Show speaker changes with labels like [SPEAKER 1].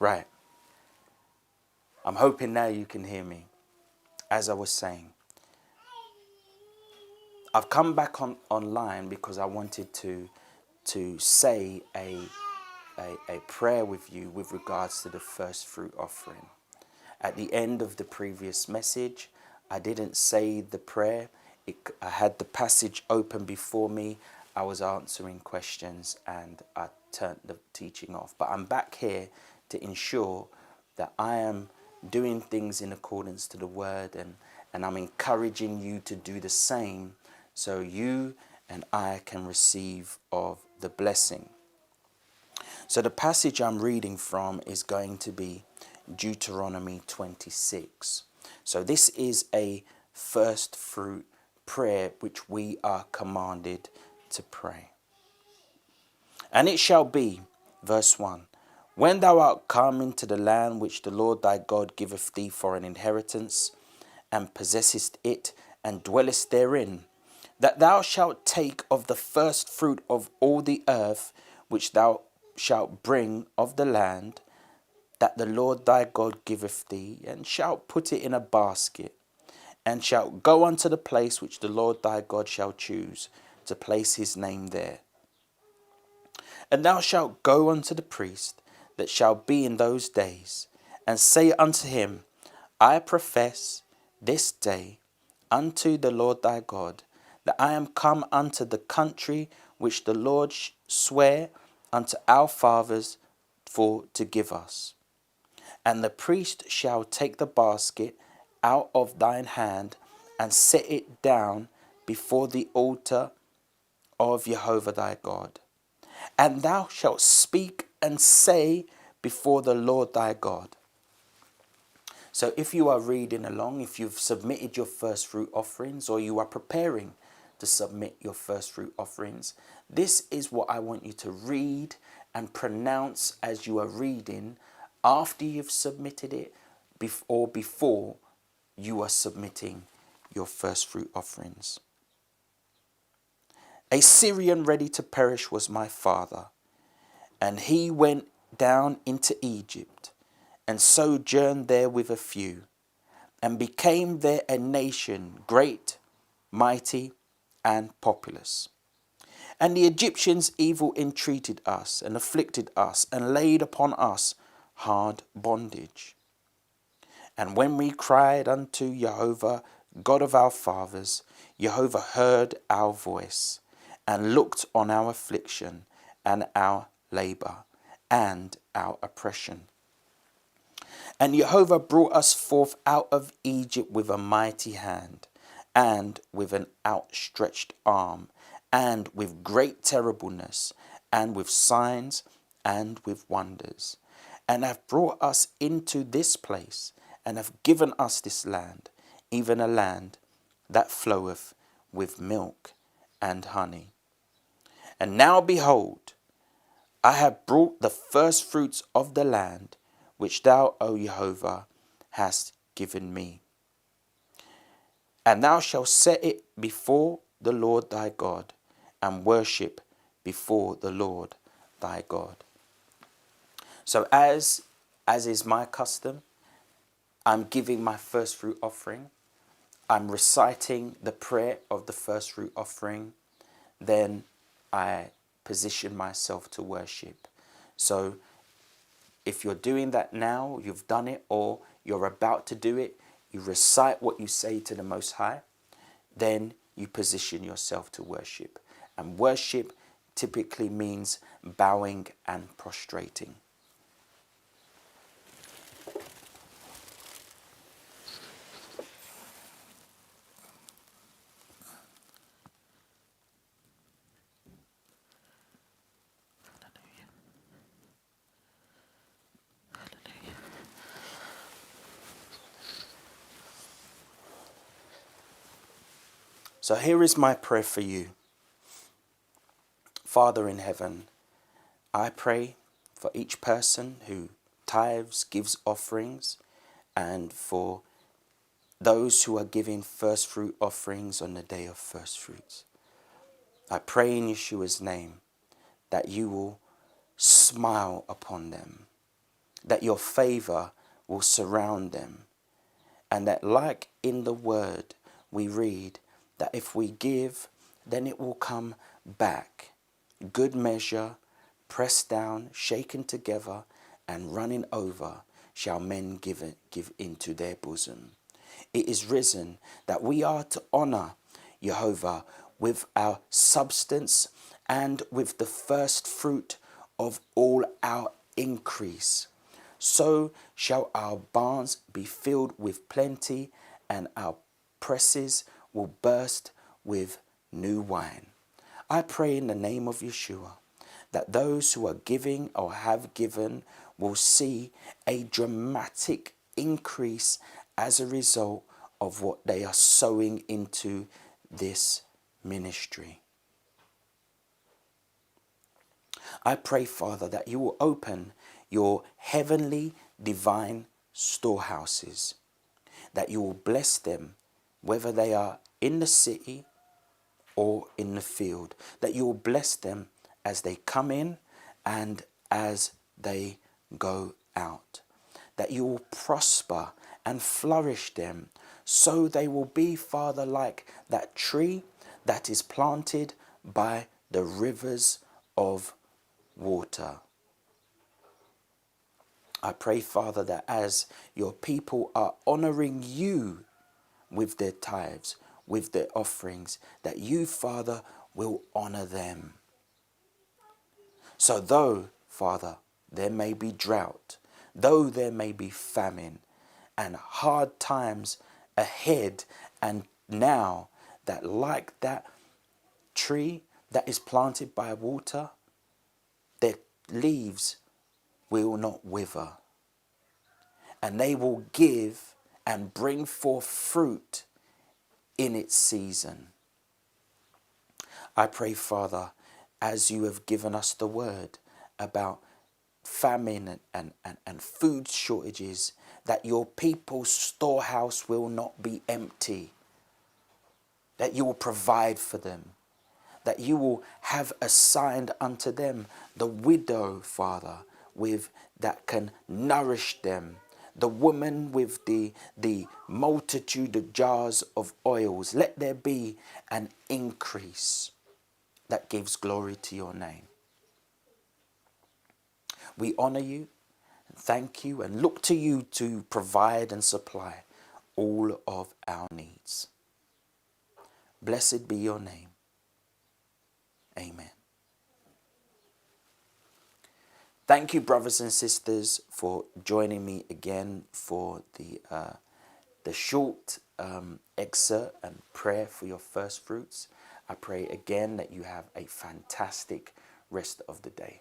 [SPEAKER 1] Right. I'm hoping now you can hear me. As I was saying, I've come back online because I wanted to say a prayer with you with regards to the first fruit offering. At the end of the previous message, I didn't say the prayer. I had the passage open before me. I was answering questions and I turned the teaching off. But I'm back here to ensure that I am doing things in accordance to the word, and I'm encouraging you to do the same so you and I can receive of the blessing. So the passage I'm reading from is going to be Deuteronomy 26. So this is a first fruit prayer which we are commanded to pray. And it shall be, verse 1, when thou art come into the land which the Lord thy God giveth thee for an inheritance, and possessest it, and dwellest therein, that thou shalt take of the first fruit of all the earth which thou shalt bring of the land, that the Lord thy God giveth thee, and shalt put it in a basket, and shalt go unto the place which the Lord thy God shall choose to place his name there. And thou shalt go unto the priest that shall be in those days, and say unto him, I profess this day unto the Lord thy God, that I am come unto the country which the Lord sware unto our fathers for to give us. And the priest shall take the basket out of thine hand, and set it down before the altar of Jehovah thy God. And thou shalt speak and say before the Lord thy God. So if you are reading along, if you've submitted your first fruit offerings, or you are preparing to submit your first fruit offerings, this is what I want you to read and pronounce as you are reading after you've submitted it, or before you are submitting your first fruit offerings. A Syrian ready to perish was my father, and he went down into Egypt, and sojourned there with a few, and became there a nation great, mighty, and populous. And the Egyptians evil entreated us, and afflicted us, and laid upon us hard bondage. And when we cried unto Jehovah, God of our fathers, Jehovah heard our voice, and looked on our affliction, and our labour, and our oppression. And Jehovah brought us forth out of Egypt with a mighty hand, and with an outstretched arm, and with great terribleness, and with signs, and with wonders, and have brought us into this place, and have given us this land, even a land that floweth with milk and honey. And now behold, I have brought the first fruits of the land, which thou, O Jehovah, hast given me. And thou shalt set it before the Lord thy God, and worship before the Lord thy God. So as is my custom, I'm giving my first fruit offering. I'm reciting the prayer of the first fruit offering. Then I position myself to worship. So if you're doing that now, you've done it, or you're about to do it, you recite what you say to the Most High, then you position yourself to worship. And worship typically means bowing and prostrating. So here is my prayer for you. Father in heaven, I pray for each person who tithes, gives offerings, and for those who are giving first fruit offerings on the day of first fruits. I pray in Yeshua's name that you will smile upon them, that your favor will surround them. And that, like in the word, we read that if we give, then it will come back. Good measure, pressed down, shaken together, and running over, shall men give into their bosom. It is risen that we are to honor Jehovah with our substance and with the first fruit of all our increase. So shall our barns be filled with plenty, and our presses will burst with new wine. I pray in the name of Yeshua that those who are giving or have given will see a dramatic increase as a result of what they are sowing into this ministry. I pray, Father, that you will open your heavenly divine storehouses, that you will bless them, whether they are in the city or in the field, that you will bless them as they come in and as they go out, that you will prosper and flourish them, so they will be, Father, like that tree that is planted by the rivers of water. I pray, Father, that as your people are honoring you with their tithes, with their offerings, that you, Father, will honor them. So though, Father, there may be drought, though there may be famine and hard times ahead, and now that, like that tree that is planted by water, their leaves will not wither, and they will give and bring forth fruit in its season. I pray, Father, as you have given us the word about famine and food shortages, that your people's storehouse will not be empty, that you will provide for them, that you will have assigned unto them the widow, Father, with that can nourish them, the woman with the multitude of jars of oils. Let there be an increase that gives glory to your name. We honor you, thank you, and look to you to provide and supply all of our needs. Blessed be your name. Amen. Thank you, brothers and sisters, for joining me again for the short excerpt and prayer for your first fruits. I pray again that you have a fantastic rest of the day.